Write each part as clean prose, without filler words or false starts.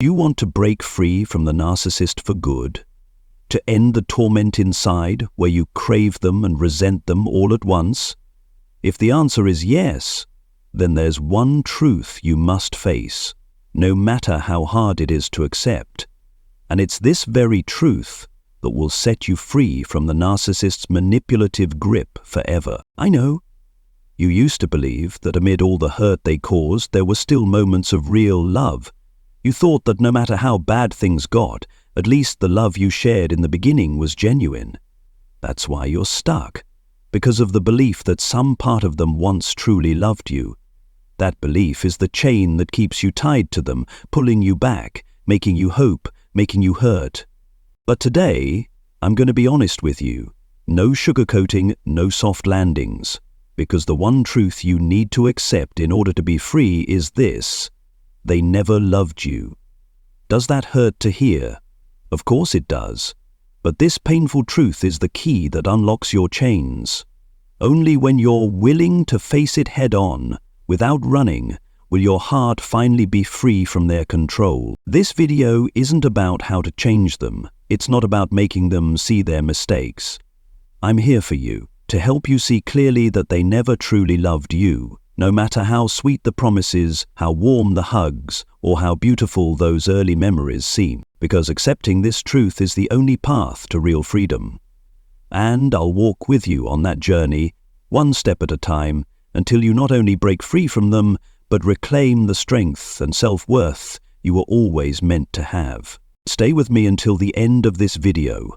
You want to break free from the narcissist for good? To end the torment inside where you crave them and resent them all at once? If the answer is yes, then there's one truth you must face, no matter how hard it is to accept. And it's this very truth that will set you free from the narcissist's manipulative grip forever. I know. You used to believe that amid all the hurt they caused, there were still moments of real love. You thought that no matter how bad things got, at least the love you shared in the beginning was genuine. That's why you're stuck, because of the belief that some part of them once truly loved you. That belief is the chain that keeps you tied to them, pulling you back, making you hope, making you hurt. But today, I'm going to be honest with you. No sugarcoating, no soft landings. Because the one truth you need to accept in order to be free is this: they never loved you. Does that hurt to hear? Of course it does. But this painful truth is the key that unlocks your chains. Only when you're willing to face it head on, without running, will your heart finally be free from their control. This video isn't about how to change them. It's not about making them see their mistakes. I'm here for you, to help you see clearly that they never truly loved you, no matter how sweet the promises, how warm the hugs, or how beautiful those early memories seem, because accepting this truth is the only path to real freedom. And I'll walk with you on that journey, one step at a time, until you not only break free from them, but reclaim the strength and self-worth you were always meant to have. Stay with me until the end of this video.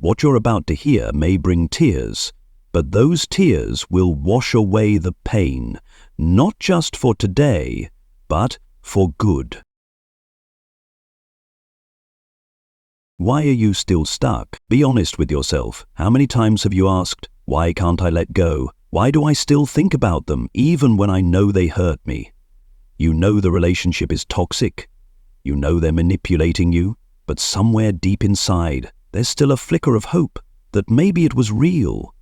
What you're about to hear may bring tears, but those tears will wash away the pain, not just for today, but for good. Why are you still stuck? Be honest with yourself. How many times have you asked, why can't I let go? Why do I still think about them, even when I know they hurt me? You know the relationship is toxic. You know they're manipulating you, but somewhere deep inside, there's still a flicker of hope that maybe it was real.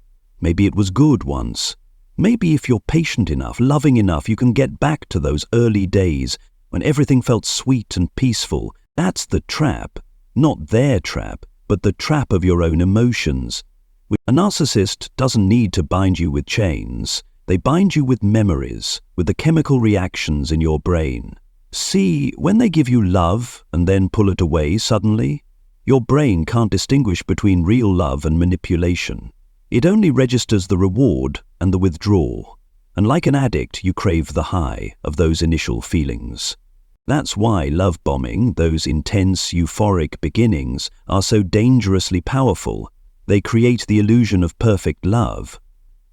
Maybe it was good once. Maybe if you're patient enough, loving enough, you can get back to those early days when everything felt sweet and peaceful. That's the trap. Not their trap, but the trap of your own emotions. A narcissist doesn't need to bind you with chains. They bind you with memories, with the chemical reactions in your brain. See, when they give you love and then pull it away suddenly, your brain can't distinguish between real love and manipulation. It only registers the reward and the withdrawal. And like an addict, you crave the high of those initial feelings. That's why love bombing, those intense, euphoric beginnings, are so dangerously powerful. They create the illusion of perfect love.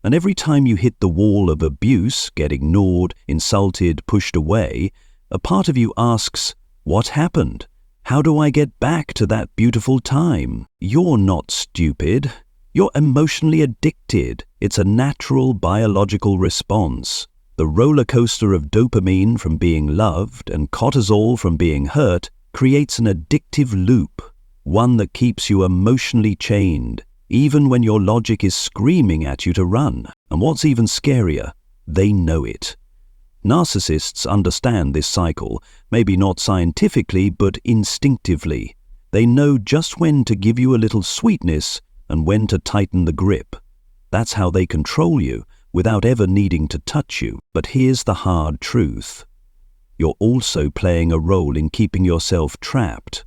And every time you hit the wall of abuse, get ignored, insulted, pushed away, a part of you asks, what happened? How do I get back to that beautiful time? You're not stupid. You're emotionally addicted. It's a natural biological response. The roller coaster of dopamine from being loved and cortisol from being hurt creates an addictive loop, one that keeps you emotionally chained, even when your logic is screaming at you to run. And what's even scarier, they know it. Narcissists understand this cycle, maybe not scientifically, but instinctively. They know just when to give you a little sweetness and when to tighten the grip. That's how they control you, without ever needing to touch you. But here's the hard truth. You're also playing a role in keeping yourself trapped.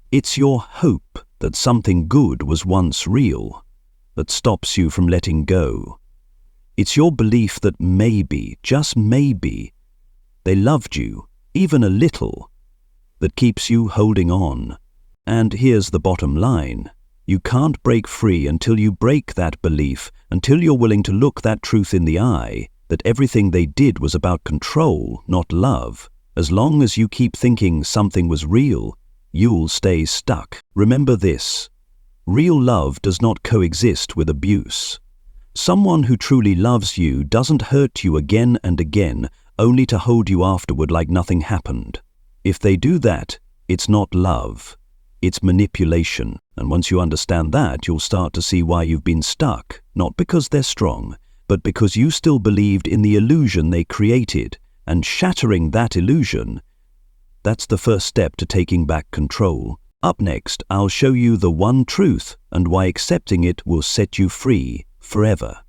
It's your hope that something good was once real that stops you from letting go. It's your belief that maybe, just maybe, they loved you, even a little, that keeps you holding on. And here's the bottom line. You can't break free until you break that belief, until you're willing to look that truth in the eye, that everything they did was about control, not love. As long as you keep thinking something was real, you'll stay stuck. Remember this: real love does not coexist with abuse. Someone who truly loves you doesn't hurt you again and again, only to hold you afterward like nothing happened. If they do that, it's not love. It's manipulation. And once you understand that, you'll start to see why you've been stuck, not because they're strong, but because you still believed in the illusion they created, and shattering that illusion That's the first step to taking back control. Up next, I'll show you the one truth and why accepting it will set you free forever.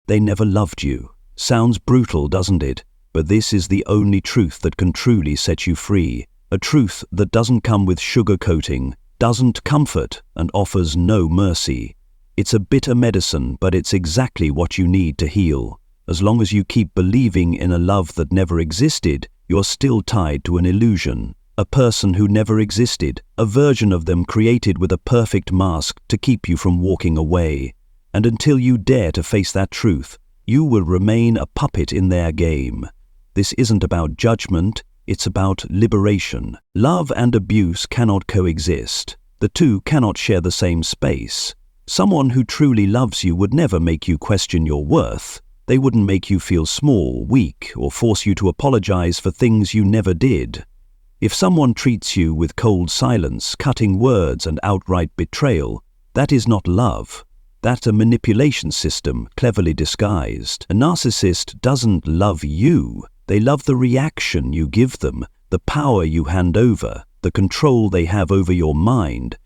They never loved you. Sounds brutal, doesn't it? But this is the only truth that can truly set you free. A truth that doesn't come with sugarcoating, doesn't comfort, and offers no mercy. It's a bitter medicine, but it's exactly what you need to heal. As long as you keep believing in a love that never existed, you're still tied to an illusion. A person who never existed, a version of them created with a perfect mask to keep you from walking away. And until you dare to face that truth, you will remain a puppet in their game. This isn't about judgment, it's about liberation. Love and abuse cannot coexist. The two cannot share the same space. Someone who truly loves you would never make you question your worth. They wouldn't make you feel small, weak, or force you to apologize for things you never did. If someone treats you with cold silence, cutting words, and outright betrayal, that is not love. That's a manipulation system, cleverly disguised. A narcissist doesn't love you. They love the reaction you give them, the power you hand over, the control they have over your mind.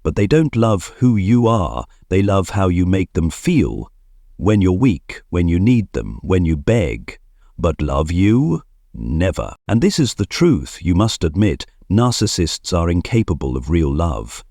But they don't love who you are. They love how you make them feel. When you're weak, when you need them, when you beg. But love you? Never. And this is the truth, you must admit. Narcissists are incapable of real love.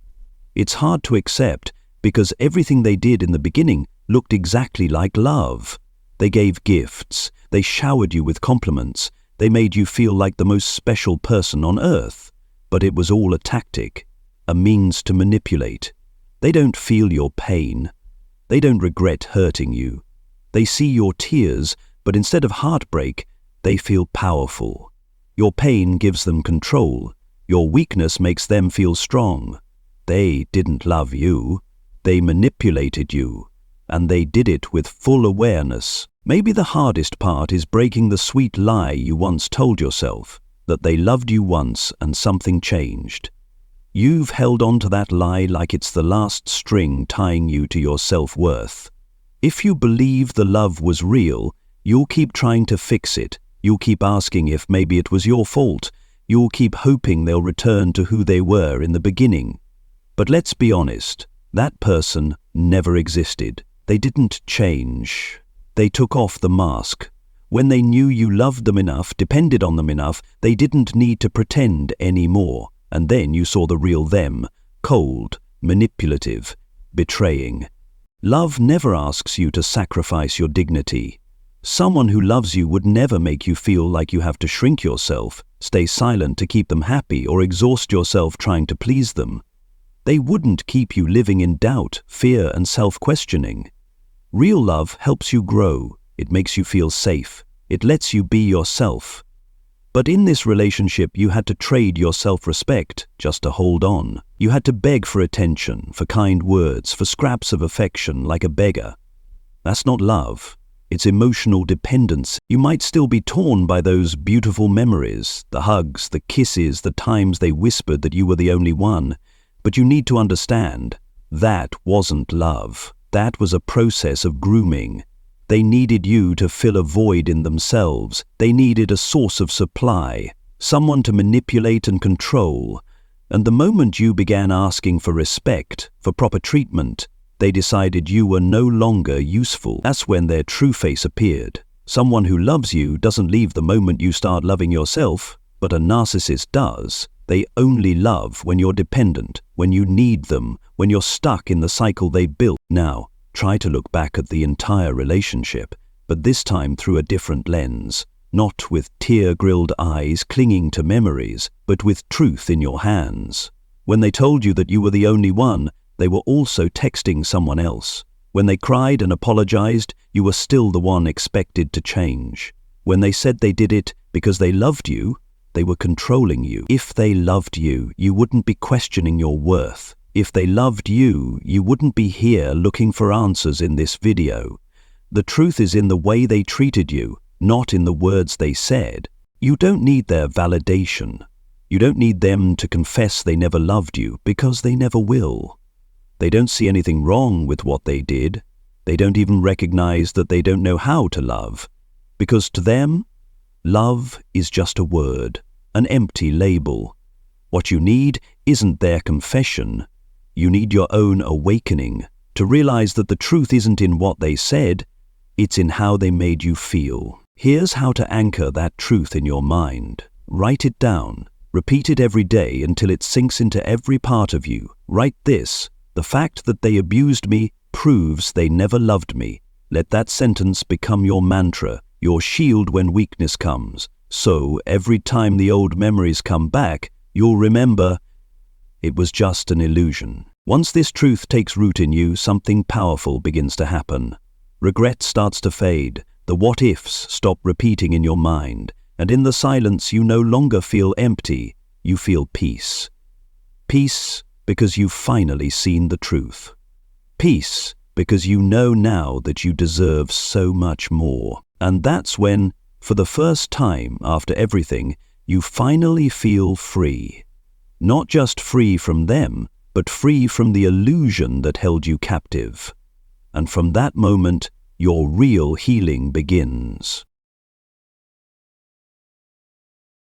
It's hard to accept because everything they did in the beginning looked exactly like love. They gave gifts. They showered you with compliments. They made you feel like the most special person on earth. But it was all a tactic, a means to manipulate. They don't feel your pain. They don't regret hurting you. They see your tears, but instead of heartbreak, they feel powerful. Your pain gives them control. Your weakness makes them feel strong. They didn't love you. They manipulated you. And they did it with full awareness. Maybe the hardest part is breaking the sweet lie you once told yourself, that they loved you once and something changed. You've held on to that lie like it's the last string tying you to your self-worth. If you believe the love was real, you'll keep trying to fix it. You'll keep asking if maybe it was your fault. You'll keep hoping they'll return to who they were in the beginning. But let's be honest, that person never existed. They didn't change. They took off the mask. When they knew you loved them enough, depended on them enough, they didn't need to pretend anymore. And then you saw the real them, cold, manipulative, betraying. Love never asks you to sacrifice your dignity. Someone who loves you would never make you feel like you have to shrink yourself, stay silent to keep them happy, or exhaust yourself trying to please them. They wouldn't keep you living in doubt, fear, and self-questioning. Real love helps you grow. It makes you feel safe. It lets you be yourself. But in this relationship, you had to trade your self-respect just to hold on. You had to beg for attention, for kind words, for scraps of affection like a beggar. That's not love. It's emotional dependence. You might still be torn by those beautiful memories, the hugs, the kisses, the times they whispered that you were the only one. But you need to understand, that wasn't love. That was a process of grooming. They needed you to fill a void in themselves. They needed a source of supply, someone to manipulate and control. And the moment you began asking for respect, for proper treatment, they decided you were no longer useful. That's when their true face appeared. Someone who loves you doesn't leave the moment you start loving yourself, but a narcissist does. They only love when you're dependent, when you need them, when you're stuck in the cycle they built. Now, try to look back at the entire relationship, but this time through a different lens, not with tear-grilled eyes clinging to memories, but with truth in your hands. When they told you that you were the only one, they were also texting someone else. When they cried and apologized, you were still the one expected to change. When they said they did it because they loved you, they were controlling you. If they loved you, you wouldn't be questioning your worth. If they loved you, you wouldn't be here looking for answers in this video. The truth is in the way they treated you, not in the words they said. You don't need their validation. You don't need them to confess they never loved you, because they never will. They don't see anything wrong with what they did. They don't even recognize that they don't know how to love. Because to them, Love is just a word, an empty label. What you need isn't their confession. You need your own awakening to realize that the truth isn't in what they said, it's in how they made you feel. Here's how to anchor that truth in your mind. Write it down. Repeat it every day until it sinks into every part of you. Write this: the fact that they abused me proves they never loved me. Let that sentence become your mantra, your shield when weakness comes. So every time the old memories come back, you'll remember it was just an illusion. Once this truth takes root in you, something powerful begins to happen. Regret starts to fade. The what-ifs stop repeating in your mind. And in the silence, you no longer feel empty. You feel peace. Peace because you've finally seen the truth. Peace because you know now that you deserve so much more. And that's when, for the first time after everything, you finally feel free. Not just free from them, but free from the illusion that held you captive. And from that moment, your real healing begins.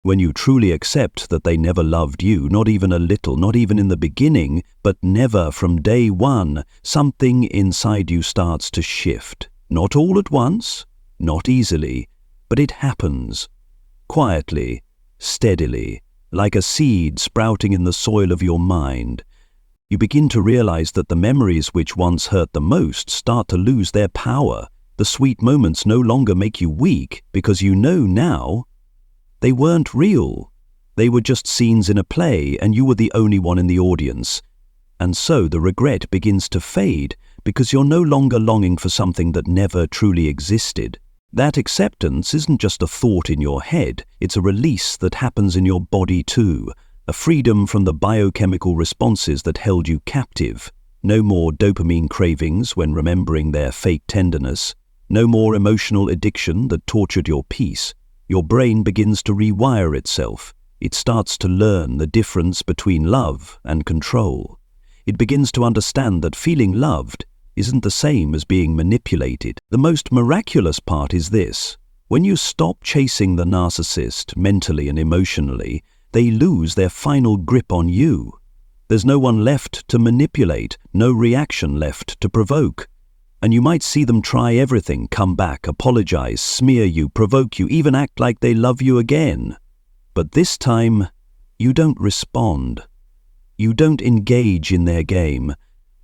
When you truly accept that they never loved you, not even a little, not even in the beginning, but never from day one, something inside you starts to shift. Not all at once, not easily, but it happens. Quietly, steadily, like a seed sprouting in the soil of your mind. You begin to realize that the memories which once hurt the most start to lose their power. The sweet moments no longer make you weak because you know now they weren't real. They were just scenes in a play and you were the only one in the audience. And so the regret begins to fade because you're no longer longing for something that never truly existed. That acceptance isn't just a thought in your head, it's a release that happens in your body too, a freedom from the biochemical responses that held you captive. No more dopamine cravings when remembering their fake tenderness. No more emotional addiction that tortured your peace. Your brain begins to rewire itself. It starts to learn the difference between love and control. It begins to understand that feeling loved isn't the same as being manipulated. The most miraculous part is this: when you stop chasing the narcissist mentally and emotionally, they lose their final grip on you. There's no one left to manipulate, no reaction left to provoke. And you might see them try everything, come back, apologize, smear you, provoke you, even act like they love you again. But this time, you don't respond. You don't engage in their game,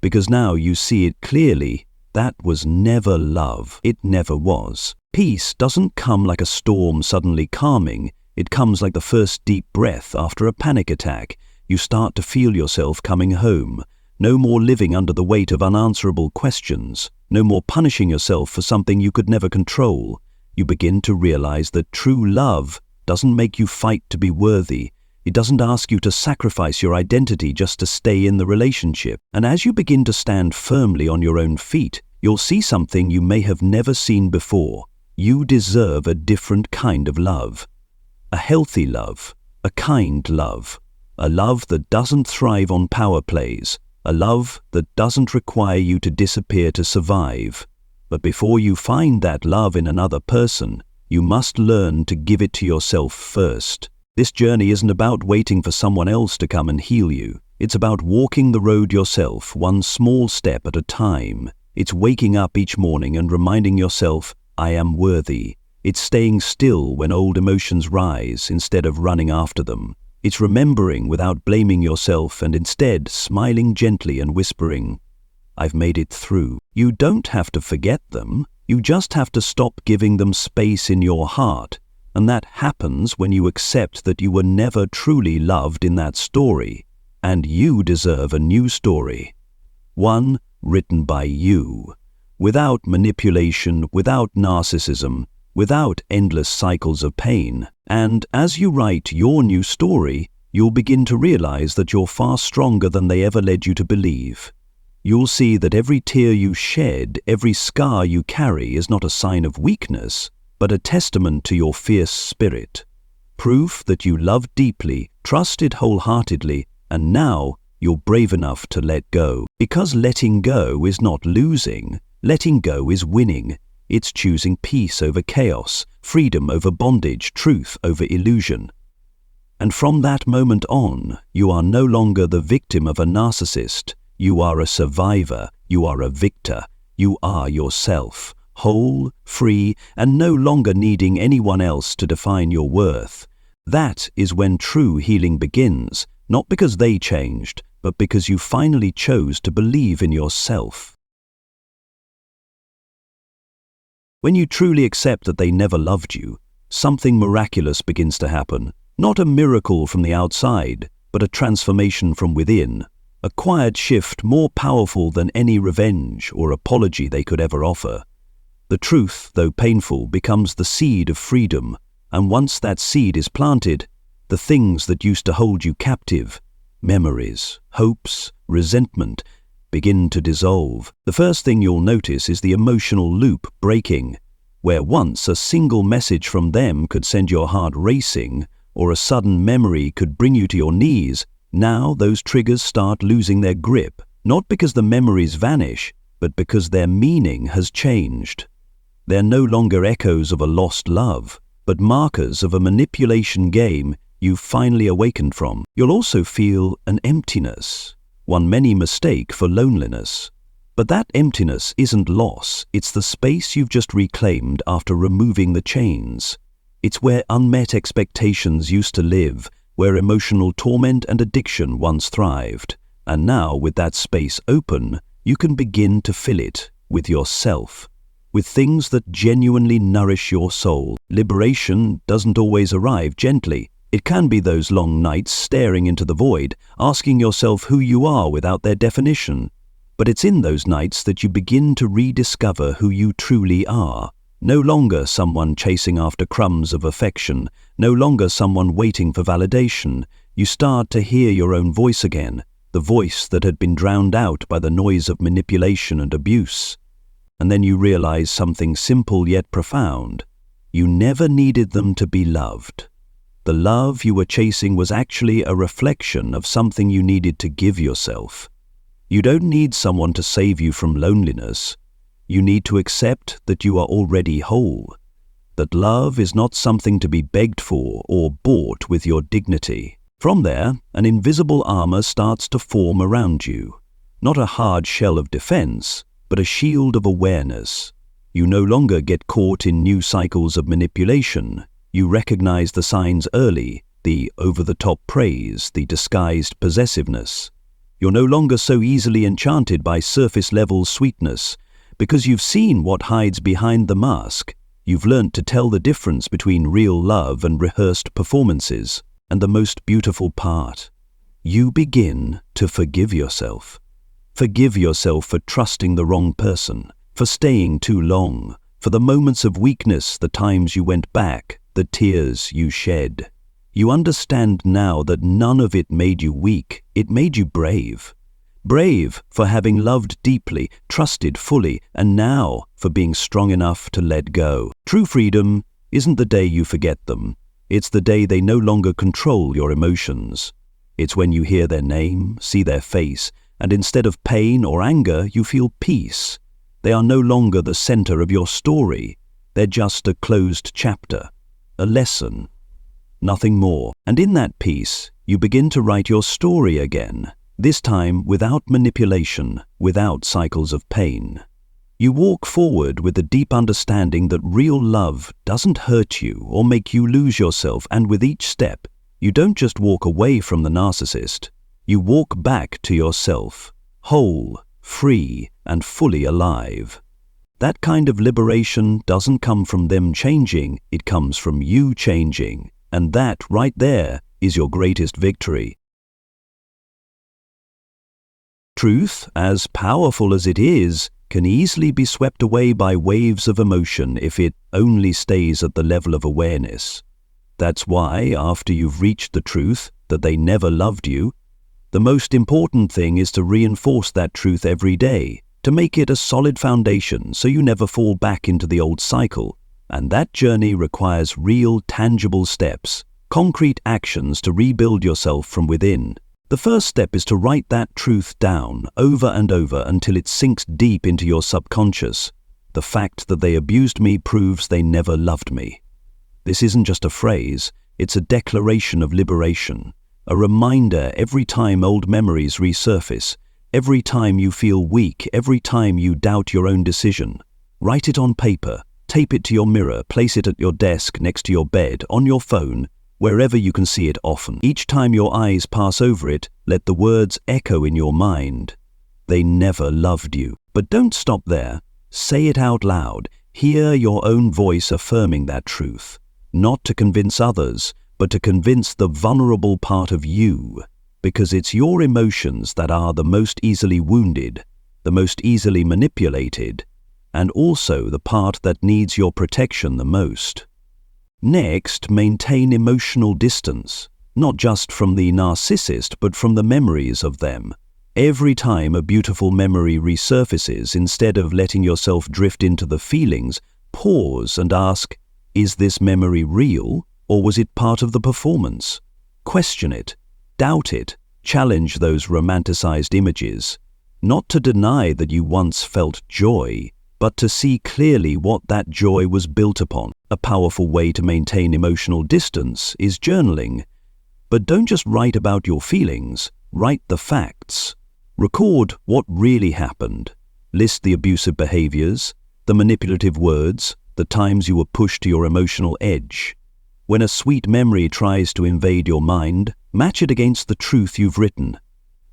because now you see it clearly. That was never love. It never was. Peace doesn't come like a storm suddenly calming. It comes like the first deep breath after a panic attack. You start to feel yourself coming home. No more living under the weight of unanswerable questions. No more punishing yourself for something you could never control. You begin to realize that true love doesn't make you fight to be worthy. It doesn't ask you to sacrifice your identity just to stay in the relationship. And as you begin to stand firmly on your own feet, you'll see something you may have never seen before. You deserve a different kind of love. A healthy love. A kind love. A love that doesn't thrive on power plays. A love that doesn't require you to disappear to survive. But before you find that love in another person, you must learn to give it to yourself first. This journey isn't about waiting for someone else to come and heal you. It's about walking the road yourself, one small step at a time. It's waking up each morning and reminding yourself, I am worthy. It's staying still when old emotions rise instead of running after them. It's remembering without blaming yourself and instead smiling gently and whispering, I've made it through. You don't have to forget them. You just have to stop giving them space in your heart. And that happens when you accept that you were never truly loved in that story. And you deserve a new story. One written by you. Without manipulation, without narcissism, without endless cycles of pain. And as you write your new story, you'll begin to realize that you're far stronger than they ever led you to believe. You'll see that every tear you shed, every scar you carry is not a sign of weakness, but a testament to your fierce spirit. Proof that you loved deeply, trusted wholeheartedly, and now you're brave enough to let go. Because letting go is not losing, letting go is winning. It's choosing peace over chaos, freedom over bondage, truth over illusion. And from that moment on, you are no longer the victim of a narcissist. You are a survivor. You are a victor. You are yourself, whole, free, and no longer needing anyone else to define your worth. That is when true healing begins, not because they changed, but because you finally chose to believe in yourself. When you truly accept that they never loved you, something miraculous begins to happen. Not a miracle from the outside, but a transformation from within. A quiet shift more powerful than any revenge or apology they could ever offer. The truth, though painful, becomes the seed of freedom, and once that seed is planted, the things that used to hold you captive, memories, hopes, resentment, begin to dissolve. The first thing you'll notice is the emotional loop breaking, where once a single message from them could send your heart racing, or a sudden memory could bring you to your knees. Now those triggers start losing their grip, not because the memories vanish, but because their meaning has changed. They're no longer echoes of a lost love, but markers of a manipulation game you've finally awakened from. You'll also feel an emptiness, one many mistake for loneliness. But that emptiness isn't loss, it's the space you've just reclaimed after removing the chains. It's where unmet expectations used to live, where emotional torment and addiction once thrived. And now, with that space open, you can begin to fill it with yourself, with things that genuinely nourish your soul. Liberation doesn't always arrive gently. It can be those long nights staring into the void, asking yourself who you are without their definition. But it's in those nights that you begin to rediscover who you truly are. No longer someone chasing after crumbs of affection, no longer someone waiting for validation. You start to hear your own voice again, the voice that had been drowned out by the noise of manipulation and abuse. And then you realize something simple yet profound. You never needed them to be loved. The love you were chasing was actually a reflection of something you needed to give yourself. You don't need someone to save you from loneliness. You need to accept that you are already whole, that love is not something to be begged for or bought with your dignity. From there, an invisible armor starts to form around you. Not a hard shell of defense, but a shield of awareness. You no longer get caught in new cycles of manipulation. You recognize the signs early, the over-the-top praise, the disguised possessiveness. You're no longer so easily enchanted by surface-level sweetness, because you've seen what hides behind the mask. You've learnt to tell the difference between real love and rehearsed performances. And the most beautiful part, you begin to forgive yourself. Forgive yourself for trusting the wrong person, for staying too long, for the moments of weakness, the times you went back, the tears you shed. You understand now that none of it made you weak, it made you brave. Brave for having loved deeply, trusted fully, and now for being strong enough to let go. True freedom isn't the day you forget them. It's the day they no longer control your emotions. It's when you hear their name, see their face, and instead of pain or anger, you feel peace. They are no longer the center of your story. They're just a closed chapter, a lesson, nothing more. And in that peace, you begin to write your story again, this time without manipulation, without cycles of pain. You walk forward with the deep understanding that real love doesn't hurt you or make you lose yourself, and with each step, you don't just walk away from the narcissist, you walk back to yourself, whole, free, and fully alive. That kind of liberation doesn't come from them changing, it comes from you changing, and that right there is your greatest victory. Truth, as powerful as it is, can easily be swept away by waves of emotion if it only stays at the level of awareness. That's why, after you've reached the truth that they never loved you, the most important thing is to reinforce that truth every day, to make it a solid foundation so you never fall back into the old cycle. And that journey requires real, tangible steps, concrete actions to rebuild yourself from within. The first step is to write that truth down over and over until it sinks deep into your subconscious. The fact that they abused me proves they never loved me. This isn't just a phrase, it's a declaration of liberation, a reminder every time old memories resurface, every time you feel weak, every time you doubt your own decision. Write it on paper, tape it to your mirror, place it at your desk, next to your bed, on your phone, wherever you can see it often. Each time your eyes pass over it, let the words echo in your mind. They never loved you. But don't stop there. Say it out loud. Hear your own voice affirming that truth. Not to convince others, but to convince the vulnerable part of you. Because it's your emotions that are the most easily wounded, the most easily manipulated, and also the part that needs your protection the most. Next, maintain emotional distance, not just from the narcissist, but from the memories of them. Every time a beautiful memory resurfaces, instead of letting yourself drift into the feelings, pause and ask, is this memory real, or was it part of the performance? Question it, doubt it, challenge those romanticized images, not to deny that you once felt joy, but to see clearly what that joy was built upon. A powerful way to maintain emotional distance is journaling. But don't just write about your feelings, write the facts. Record what really happened. List the abusive behaviors, the manipulative words, the times you were pushed to your emotional edge. When a sweet memory tries to invade your mind, match it against the truth you've written.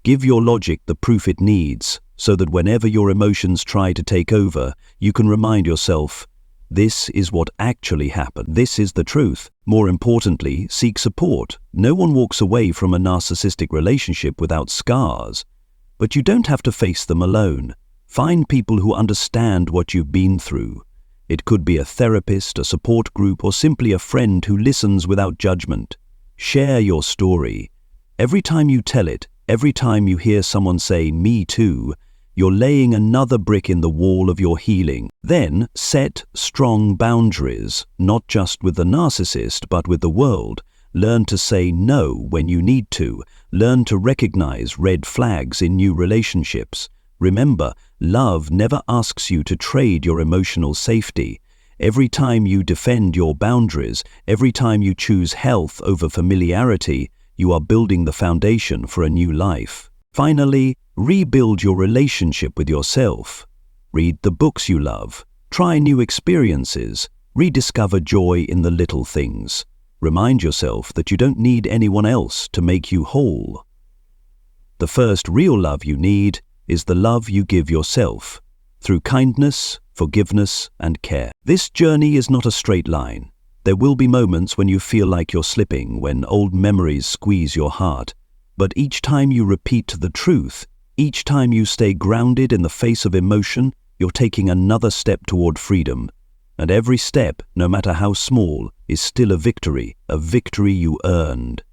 Give your logic the proof it needs, so that whenever your emotions try to take over, you can remind yourself, this is what actually happened. This is the truth. More importantly, seek support. No one walks away from a narcissistic relationship without scars. But you don't have to face them alone. Find people who understand what you've been through. It could be a therapist, a support group, or simply a friend who listens without judgment. Share your story. Every time you tell it, every time you hear someone say, "me too," you're laying another brick in the wall of your healing. Then set strong boundaries, not just with the narcissist, but with the world. Learn to say no when you need to. Learn to recognize red flags in new relationships. Remember, love never asks you to trade your emotional safety. Every time you defend your boundaries, every time you choose health over familiarity, you are building the foundation for a new life. Finally, rebuild your relationship with yourself. Read the books you love. Try new experiences. Rediscover joy in the little things. Remind yourself that you don't need anyone else to make you whole. The first real love you need is the love you give yourself, through kindness, forgiveness, and care. This journey is not a straight line. There will be moments when you feel like you're slipping, when old memories squeeze your heart. But each time you repeat the truth, each time you stay grounded in the face of emotion, you're taking another step toward freedom. And every step, no matter how small, is still a victory you earned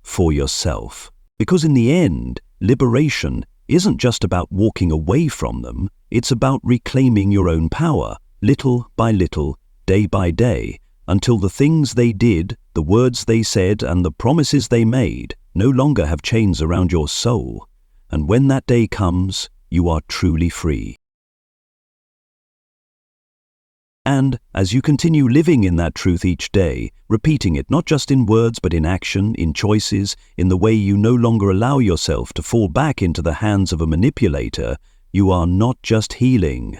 for yourself. Because in the end, liberation isn't just about walking away from them, it's about reclaiming your own power, little by little, day by day, until the things they did, the words they said, and the promises they made no longer have chains around your soul. And when that day comes, you are truly free. And as you continue living in that truth each day, repeating it not just in words but in action, in choices, in the way you no longer allow yourself to fall back into the hands of a manipulator, you are not just healing.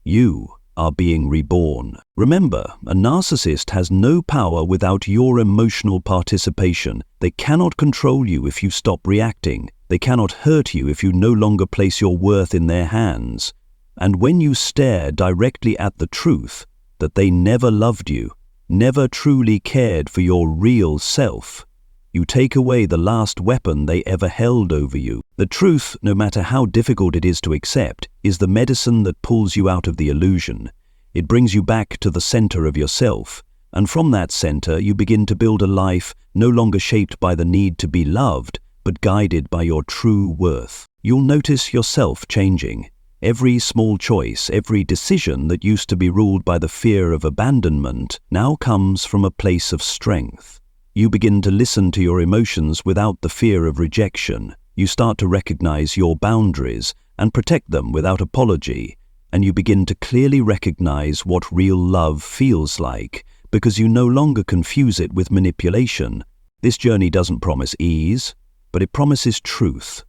You are being reborn. Remember, a narcissist has no power without your emotional participation. They cannot control you if you stop reacting. They cannot hurt you if you no longer place your worth in their hands. And when you stare directly at the truth, that they never loved you, never truly cared for your real self, you take away the last weapon they ever held over you. The truth, no matter how difficult it is to accept, is the medicine that pulls you out of the illusion. It brings you back to the center of yourself, and from that center you begin to build a life no longer shaped by the need to be loved, but guided by your true worth. You'll notice yourself changing. Every small choice, every decision that used to be ruled by the fear of abandonment now comes from a place of strength. You begin to listen to your emotions without the fear of rejection. You start to recognize your boundaries and protect them without apology. and you begin to clearly recognize what real love feels like, because you no longer confuse it with manipulation. This journey doesn't promise ease, but it promises truth.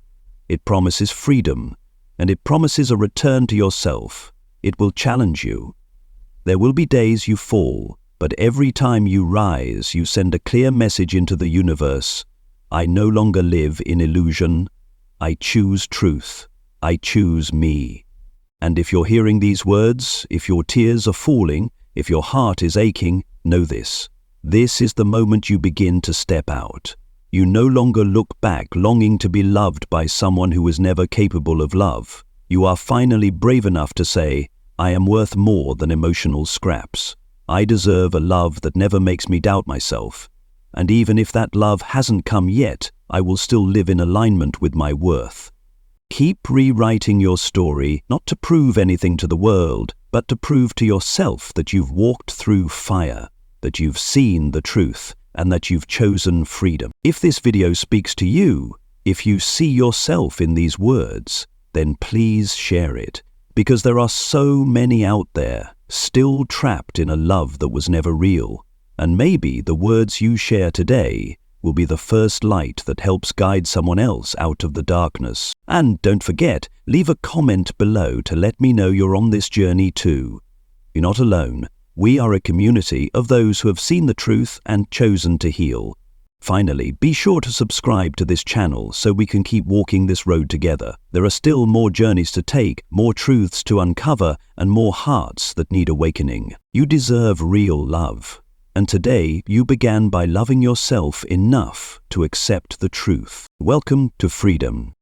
It promises freedom, and it promises a return to yourself. It will challenge you. There will be days you fall, but every time you rise, you send a clear message into the universe. I no longer live in illusion. I choose truth. I choose me. And if you're hearing these words, if your tears are falling, if your heart is aching, know this. This is the moment you begin to step out. You no longer look back longing to be loved by someone who was never capable of love. You are finally brave enough to say, I am worth more than emotional scraps. I deserve a love that never makes me doubt myself. And even if that love hasn't come yet, I will still live in alignment with my worth. Keep rewriting your story, not to prove anything to the world, but to prove to yourself that you've walked through fire, that you've seen the truth, and that you've chosen freedom. If this video speaks to you, if you see yourself in these words, then please share it, because there are so many out there still trapped in a love that was never real. And maybe the words you share today will be the first light that helps guide someone else out of the darkness. And don't forget, leave a comment below to let me know you're on this journey too. You're not alone. We are a community of those who have seen the truth and chosen to heal. Finally, be sure to subscribe to this channel so we can keep walking this road together. There are still more journeys to take, more truths to uncover, and more hearts that need awakening. You deserve real love. And today, you began by loving yourself enough to accept the truth. Welcome to freedom.